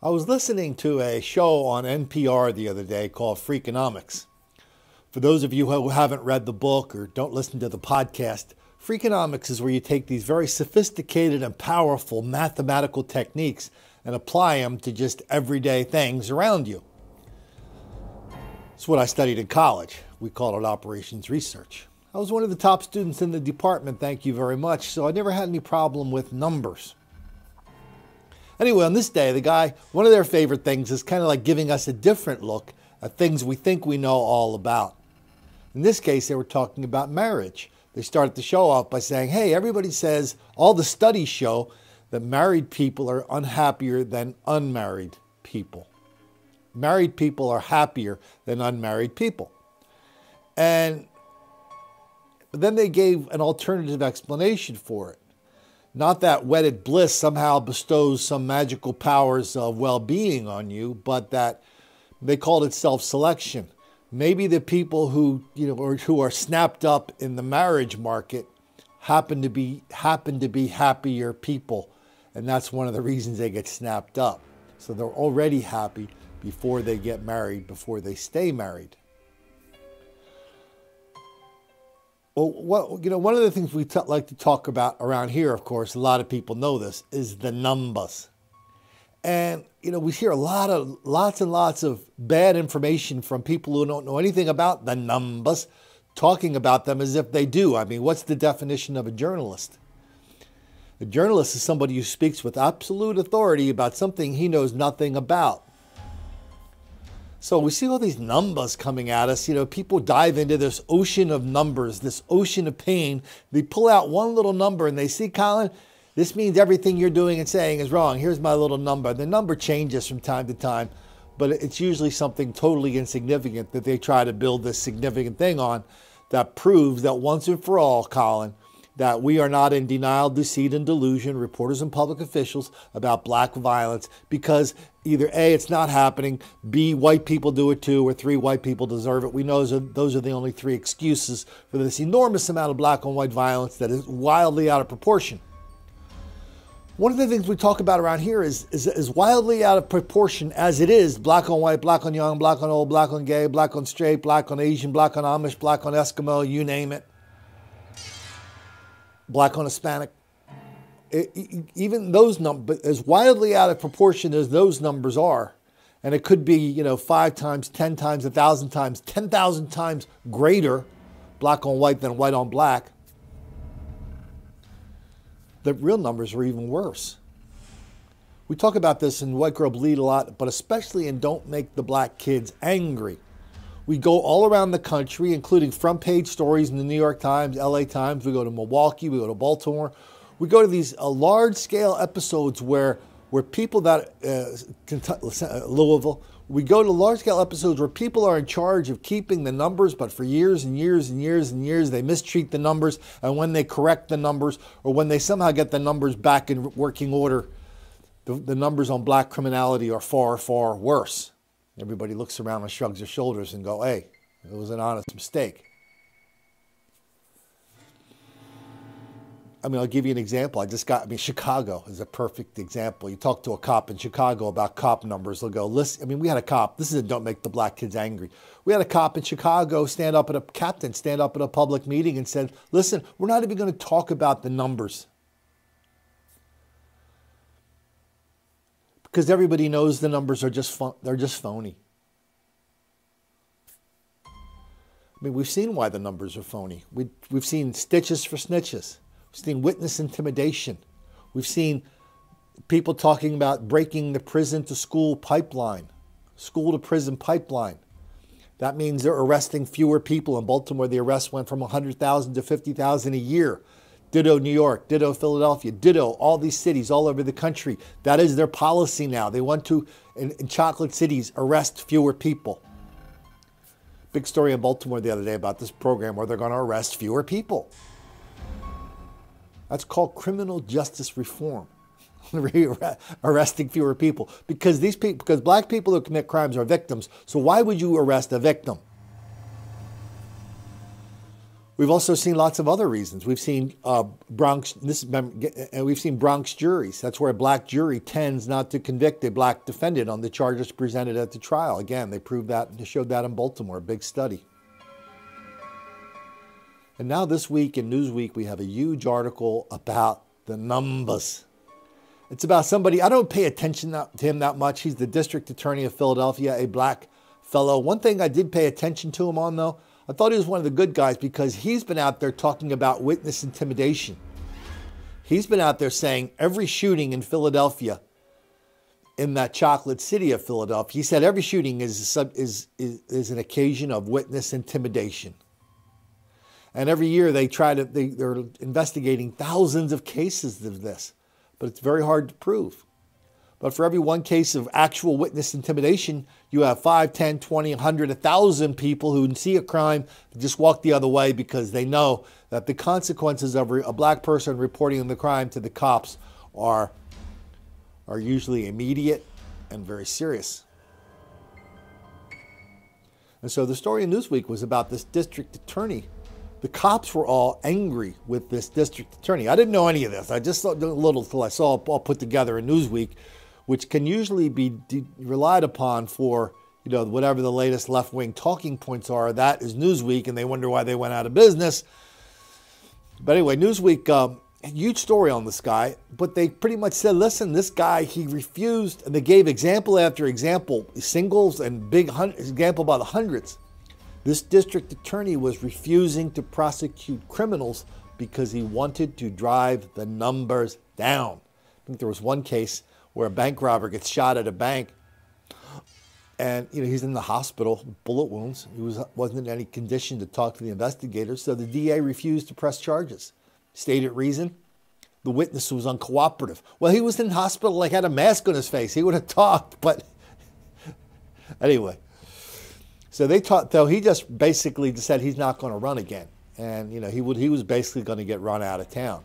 I was listening to a show on NPR the other day called Freakonomics. For those of you who haven't read the book or don't listen to the podcast, Freakonomics is where you take these very sophisticated and powerful mathematical techniques and apply them to just everyday things around you. It's what I studied in college. We called it operations research. I was one of the top students in the department, thank you very much, so I never had any problem with numbers. Anyway, on this day, the guy, one of their favorite things is kind of like giving us a different look at things we think we know all about. In this case, they were talking about marriage. They started the show off by saying, hey, everybody says, all the studies show that married people are unhappier than unmarried people. Married people are happier than unmarried people. And then they gave an alternative explanation for it. Not that wedded bliss somehow bestows some magical powers of well-being on you, but that they called it self-selection. Maybe the people who, who are snapped up in the marriage market happen to be happier people, and that's one of the reasons they get snapped up. So they're already happy before they get married, before they stay married. Well, one of the things we like to talk about around here, of course, a lot of people know this, is the numbers. And, we hear lots and lots of bad information from people who don't know anything about the numbers, talking about them as if they do. I mean, what's the definition of a journalist? A journalist is somebody who speaks with absolute authority about something he knows nothing about. So we see all these numbers coming at us. People dive into this ocean of numbers, this ocean of pain. They pull out one little number and they see, Colin, this means everything you're doing and saying is wrong. Here's my little number. The number changes from time to time, but it's usually something totally insignificant that they try to build this significant thing on that proves that once and for all, Colin, that we are not in denial, deceit, and delusion, reporters and public officials, about black violence, because either A, it's not happening, B, white people do it too, or 3, white people deserve it. We know those are the only 3 excuses for this enormous amount of black on white violence that is wildly out of proportion. One of the things we talk about around here is wildly out of proportion as it is black on white, black on young, black on old, black on gay, black on straight, black on Asian, black on Amish, black on Eskimo, you name it. Black on Hispanic. Even those numbers, as wildly out of proportion as those numbers are, and it could be, 5 times, 10 times, 1,000 times, 10,000 times greater black on white than white on black, the real numbers are even worse. We talk about this in White Girl Bleed a lot, but especially in Don't Make the Black Kids Angry. We go all around the country, including front page stories in the New York Times, LA Times. We go to Milwaukee, we go to Baltimore. We go to these large scale episodes where people that, Louisville, we go to large scale episodes where people are in charge of keeping the numbers, but for years and years and years and years, they mistreat the numbers. And when they correct the numbers, or when they somehow get the numbers back in working order, the numbers on black criminality are far, far worse. Everybody looks around and shrugs their shoulders and go, hey, it was an honest mistake. I'll give you an example. Chicago is a perfect example. You talk to a cop in Chicago about cop numbers. They'll go, listen, we had a cop. This is Don't Make the Black Kids Angry. We had a cop in Chicago stand up at a public meeting and said, listen, we're not even going to talk about the numbers. Because everybody knows the numbers are they're just phony. We've seen why the numbers are phony. We've seen stitches for snitches. We've seen witness intimidation. We've seen people talking about breaking the prison to school pipeline, school to prison pipeline. That means they're arresting fewer people. In Baltimore, the arrests went from 100,000 to 50,000 a year. Ditto New York, ditto Philadelphia, ditto all these cities all over the country. That is their policy now. They want to, in chocolate cities, arrest fewer people. Big story in Baltimore the other day about this program where they're going to arrest fewer people. That's called criminal justice reform. Arresting fewer people. Because black people who commit crimes are victims. So why would you arrest a victim? We've also seen lots of other reasons. We've seen we've seen Bronx juries. That's where a black jury tends not to convict a black defendant on the charges presented at the trial. Again, they proved that, they showed that in Baltimore, a big study. And now this week in Newsweek, we have a huge article about the numbers. It's about somebody, I don't pay attention to him that much. He's the district attorney of Philadelphia, a black fellow. One thing I did pay attention to him on, though, I thought he was one of the good guys because he's been out there talking about witness intimidation. He's been out there saying every shooting in Philadelphia, in that chocolate city of Philadelphia, he said every shooting is an occasion of witness intimidation. And every year they're investigating thousands of cases of this, but it's very hard to prove. But for every one case of actual witness intimidation, you have 5, 10, 20, 100, 1,000 people who see a crime just walk the other way because they know that the consequences of a black person reporting the crime to the cops are usually immediate and very serious. And so the story in Newsweek was about this district attorney. The cops were all angry with this district attorney. I didn't know any of this. I just saw a little till I saw it all put together in Newsweek, which can usually be relied upon for, whatever the latest left-wing talking points are. That is Newsweek, and they wonder why they went out of business. But anyway, Newsweek, huge story on this guy, but they pretty much said, listen, this guy, he refused, and they gave example after example, singles and big example by the hundreds. This district attorney was refusing to prosecute criminals because he wanted to drive the numbers down. I think there was one case where a bank robber gets shot at a bank, and he's in the hospital, bullet wounds. He wasn't in any condition to talk to the investigators, so the DA refused to press charges. Stated reason: the witness was uncooperative. Well, he was in hospital, had a mask on his face. He would have talked, but anyway. So he just basically said he's not going to run again, and he was basically going to get run out of town,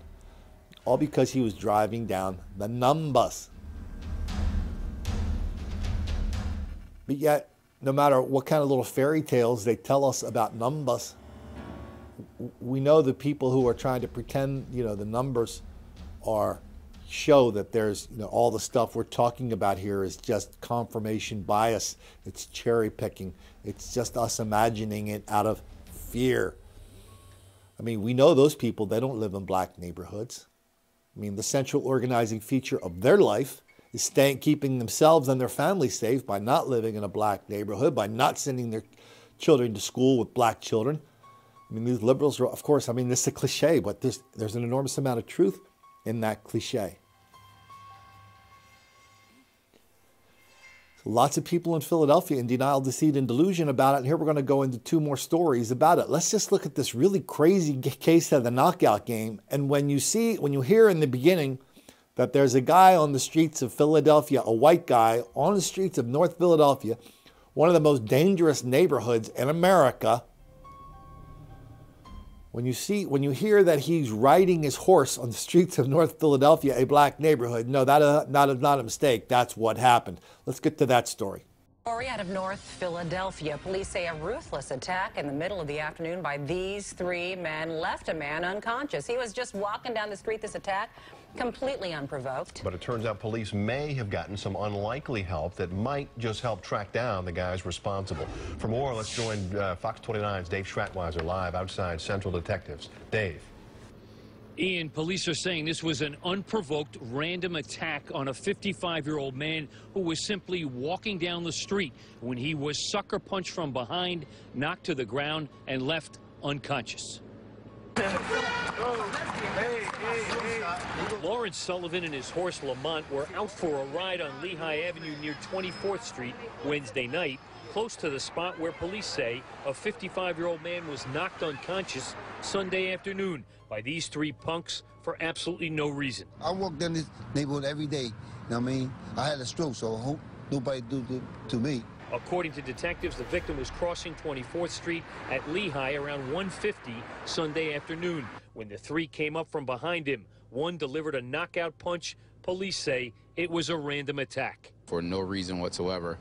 all because he was driving down the numbers. But yet, no matter what kind of little fairy tales they tell us about numbers, we know the people who are trying to pretend, the numbers show that there's, all the stuff we're talking about here is just confirmation bias. It's cherry picking. It's just us imagining it out of fear. I mean, we know those people, they don't live in black neighborhoods. I mean, the central organizing feature of their life is keeping themselves and their families safe by not living in a black neighborhood, by not sending their children to school with black children. I mean, these liberals are, of course, this is a cliche, but there's an enormous amount of truth in that cliche. So lots of people in Philadelphia in denial, deceit, and delusion about it. And here we're going to go into 2 more stories about it. Let's just look at this really crazy case of the knockout game. And when you hear in the beginning that there's a guy on the streets of Philadelphia, a white guy on the streets of North Philadelphia, one of the most dangerous neighborhoods in America, when you hear that he's riding his horse on the streets of North Philadelphia, a black neighborhood, no, that is not a mistake. That's what happened. Let's get to that story. Story out of North Philadelphia. Police say a ruthless attack in the middle of the afternoon by these 3 men left a man unconscious. He was just walking down the street, this attack, completely unprovoked. But it turns out police may have gotten some unlikely help that might just help track down the guys responsible. For more, let's join Fox 29's Dave Schratweiser live outside Central Detectives. Dave. Ian, police are saying this was an unprovoked random attack on a 55-year-old man who was simply walking down the street when he was sucker punched from behind, knocked to the ground, and left unconscious. Lawrence Sullivan and his horse Lamont were out for a ride on Lehigh Avenue near 24th Street Wednesday night, close to the spot where police say a 55-year-old man was knocked unconscious Sunday afternoon by these 3 punks for absolutely no reason. I walk down this neighborhood every day. You know what I mean? I had a stroke, so I hope nobody do to me. According to detectives, the victim was crossing 24th Street at Lehigh around 1:50 Sunday afternoon when the 3 came up from behind him. One delivered a knockout punch. Police say it was a random attack. For no reason whatsoever,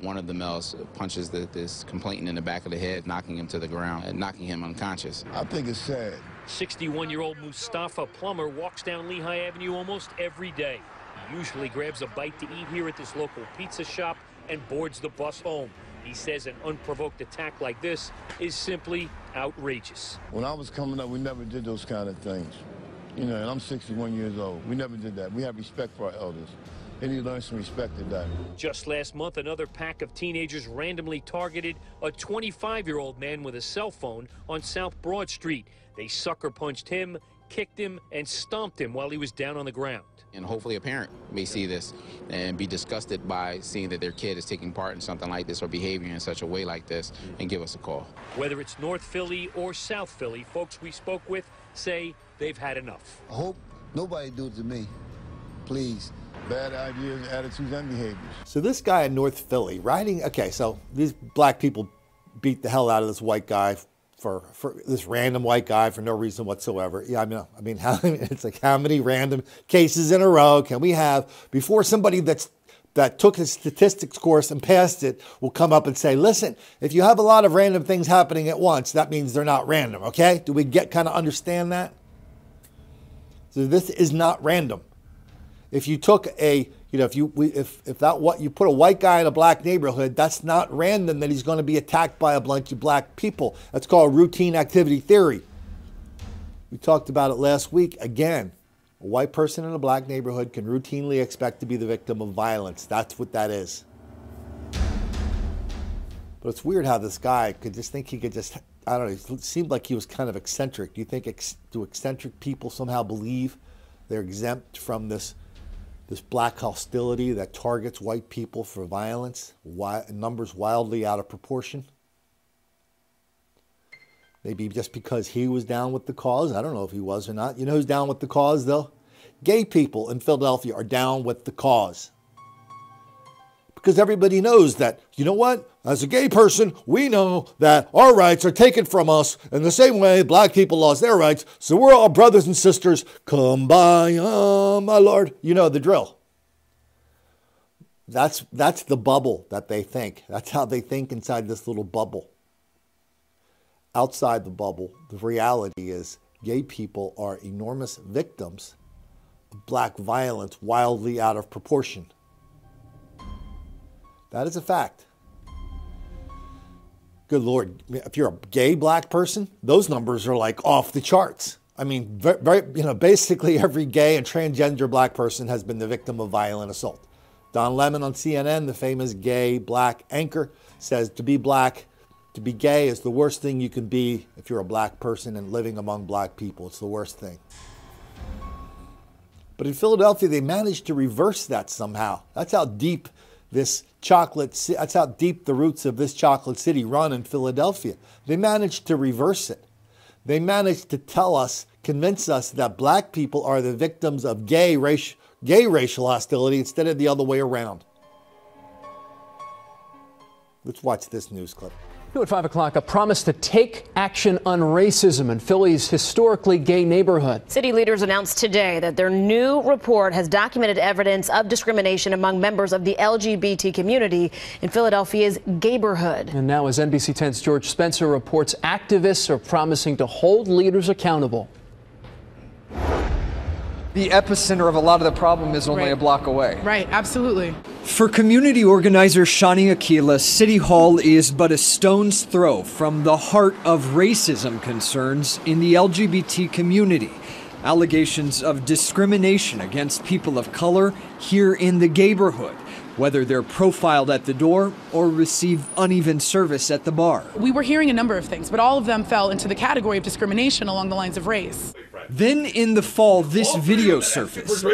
one of the males punches this complainant in the back of the head, knocking him to the ground and knocking him unconscious. I think it's sad. 61-year-old Mustafa Plummer walks down Lehigh Avenue almost every day. He usually grabs a bite to eat here at this local pizza shop and boards the bus home. He says an unprovoked attack like this is simply outrageous. When I was coming up, we never did those kind of things. You know, and I'm 61 years old. We never did that. We have respect for our elders. They need to learn some respect to that. Just last month, another pack of teenagers randomly targeted a 25-year-old man with a cell phone on South Broad Street. They sucker punched him, kicked him, and stomped him while he was down on the ground. And hopefully a parent may see this and be disgusted by seeing that their kid is taking part in something like this or behaving in such a way like this and give us a call. Whether it's North Philly or South Philly, folks we spoke with say they've had enough. I hope nobody do it to me. Please. Bad ideas, attitudes, and behaviors. So this guy in North Philly riding, okay, so these black people beat the hell out of this white guy for this random white guy for no reason whatsoever. Yeah, I mean, it's like how many random cases in a row can we have before somebody that took a statistics course and passed it will come up and say, listen, if you have a lot of random things happening at once, that means they're not random, okay? Do we kind of understand that? So this is not random. If you took a, you know, if you put a white guy in a black neighborhood, that's not random that he's going to be attacked by a bunch of black people. That's called routine activity theory. We talked about it last week. Again, a white person in a black neighborhood can routinely expect to be the victim of violence. That's what that is. But it's weird how this guy could just think he could just, I don't know, it seemed like he was kind of eccentric. Do you think do eccentric people somehow believe they're exempt from this black hostility that targets white people for violence, numbers wildly out of proportion? Maybe just because he was down with the cause. I don't know if he was or not. You know who's down with the cause, though? Gay people in Philadelphia are down with the cause. Because everybody knows that, you know what? As a gay person, we know that our rights are taken from us in the same way black people lost their rights. So we're all brothers and sisters. Come by, my Lord. You know the drill. That's the bubble that they think. That's how they think inside this little bubble. Outside the bubble, the reality is gay people are enormous victims of black violence wildly out of proportion. That is a fact. Good Lord, if you're a gay black person, those numbers are like off the charts. I mean, basically every gay and transgender black person has been the victim of violent assault. Don Lemon on CNN, the famous gay black anchor, says to be gay is the worst thing you can be if you're a black person and living among black people. It's the worst thing. But in Philadelphia, they managed to reverse that somehow. That's how deep that's how deep the roots of this chocolate city run in Philadelphia. They managed to reverse it. They managed to convince us that black people are the victims of gay racial hostility instead of the other way around. Let's watch this news clip. New at 5 o'clock, a promise to take action on racism in Philly's historically gay neighborhood. City leaders announced today that their new report has documented evidence of discrimination among members of the LGBT community in Philadelphia's gayborhood. And now, as NBC 10's George Spencer reports, activists are promising to hold leaders accountable. The epicenter of a lot of the problem is only a block away. Right, absolutely. For community organizer Shani Akila, City Hall is but a stone's throw from the heart of racism concerns in the LGBT community. Allegations of discrimination against people of color here in the gayborhood, whether they're profiled at the door or receive uneven service at the bar. We were hearing a number of things, but all of them fell into the category of discrimination along the lines of race. Then in the fall, this video surfaced,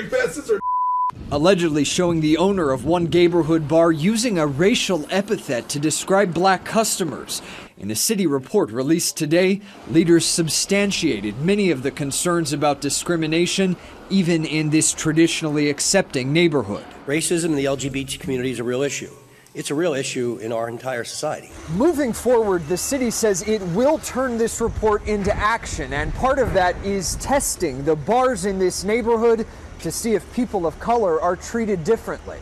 allegedly showing the owner of one gayborhood bar using a racial epithet to describe black customers. In a city report released today, leaders substantiated many of the concerns about discrimination, even in this traditionally accepting neighborhood. Racism in the LGBT community is a real issue. It's a real issue in our entire society. Moving forward, the city says it will turn this report into action, and part of that is testing the bars in this neighborhood to see if people of color are treated differently.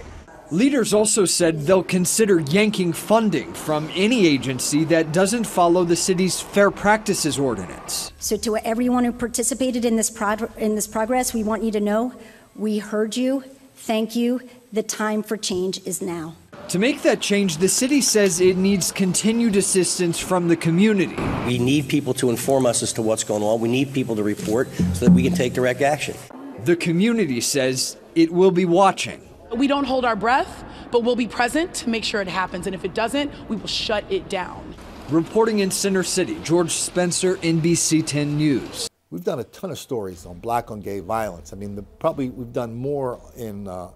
Leaders also said they'll consider yanking funding from any agency that doesn't follow the city's Fair Practices Ordinance. So to everyone who participated in this progress, we want you to know we heard you. Thank you. The time for change is now. To make that change, the city says it needs continued assistance from the community. We need people to inform us as to what's going on. We need people to report so that we can take direct action. The community says it will be watching. We don't hold our breath, but we'll be present to make sure it happens. And if it doesn't, we will shut it down. Reporting in Center City, George Spencer, NBC 10 News. We've done a ton of stories on black on gay violence. I mean, probably we've done more in a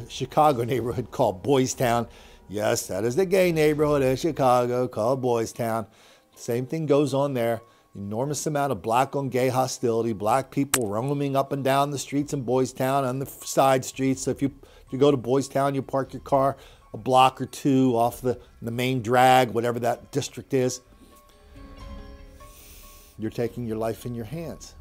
Chicago neighborhood called Boys Town. Yes, that is the gay neighborhood in Chicago called Boys Town. Same thing goes on there. Enormous amount of black on gay hostility, black people roaming up and down the streets in Boys Town on the side streets. So if you go to Boys Town, you park your car a block or two off the main drag, whatever that district is. You're taking your life in your hands.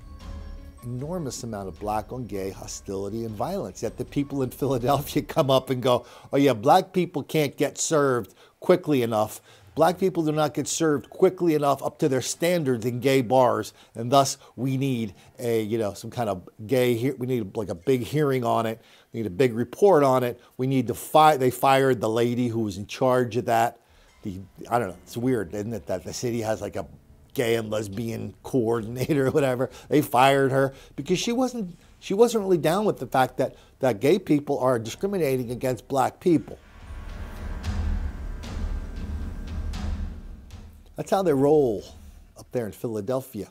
Enormous amount of black on gay hostility and violence. Yet the people in Philadelphia come up and go, oh yeah, black people can't get served quickly enough. Black people do not get served quickly enough up to their standards in gay bars, and thus we need some kind of gay. We need like a big hearing on it. We need a big report on it. We need to They fired the lady who was in charge of that. I don't know. It's weird, isn't it, that the city has like a gay and lesbian coordinator or whatever. They fired her because she wasn't really down with the fact that gay people are discriminating against black people. That's how they roll up there in Philadelphia.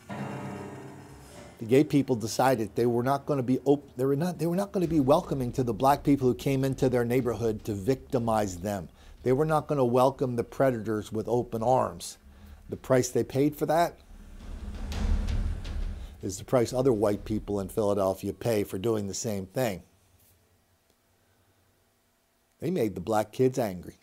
The gay people decided they were not going to be they were not going to be welcoming to the black people who came into their neighborhood to victimize them. They were not going to welcome the predators with open arms. The price they paid for that is the price other white people in Philadelphia pay for doing the same thing. They made the black kids angry.